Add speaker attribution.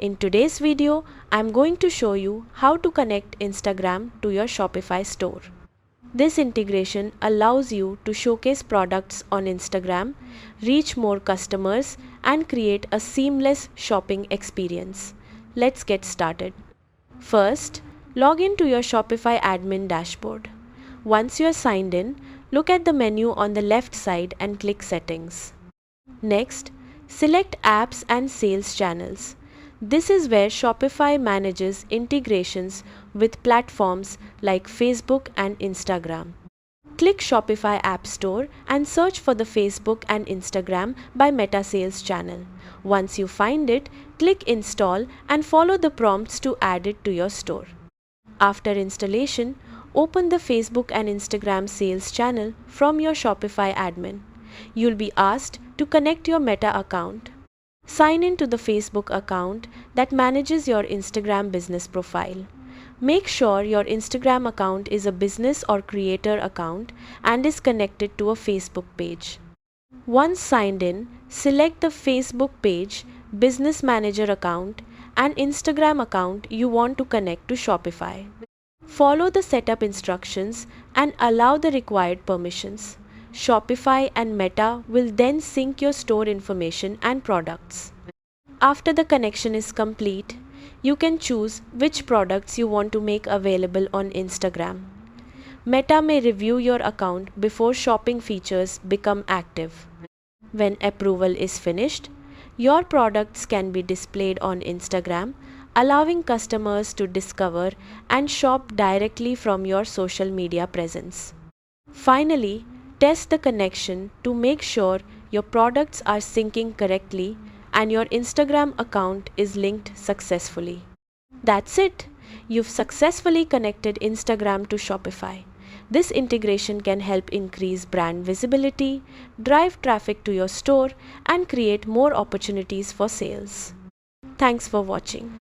Speaker 1: In today's video, I'm going to show you how to connect Instagram to your Shopify store. This integration allows you to showcase products on Instagram, reach more customers, and create a seamless shopping experience. Let's get started. First, log in to your Shopify admin dashboard. Once you're signed in, look at the menu on the left side and click Settings. Next, select Apps and Sales Channels. This is where Shopify manages integrations with platforms like Facebook and Instagram. Click Shopify App Store and search for the Facebook and Instagram by Meta Sales Channel. Once you find it, click Install and follow the prompts to add it to your store. After installation, open the Facebook and Instagram sales channel from your Shopify admin. You'll be asked to connect your Meta account. Sign in to the Facebook account that manages your Instagram business profile. Make sure your Instagram account is a business or creator account and is connected to a Facebook page. Once signed in, select the Facebook page, Business Manager account, and Instagram account you want to connect to Shopify. Follow the setup instructions and allow the required permissions. Shopify and Meta will then sync your store information and products. After the connection is complete, you can choose which products you want to make available on Instagram. Meta may review your account before shopping features become active. When approval is finished, your products can be displayed on Instagram, allowing customers to discover and shop directly from your social media presence. Finally, test the connection to make sure your products are syncing correctly and your Instagram account is linked successfully. That's it! You've successfully connected Instagram to Shopify. This integration can help increase brand visibility, drive traffic to your store, and create more opportunities for sales. Thanks for watching.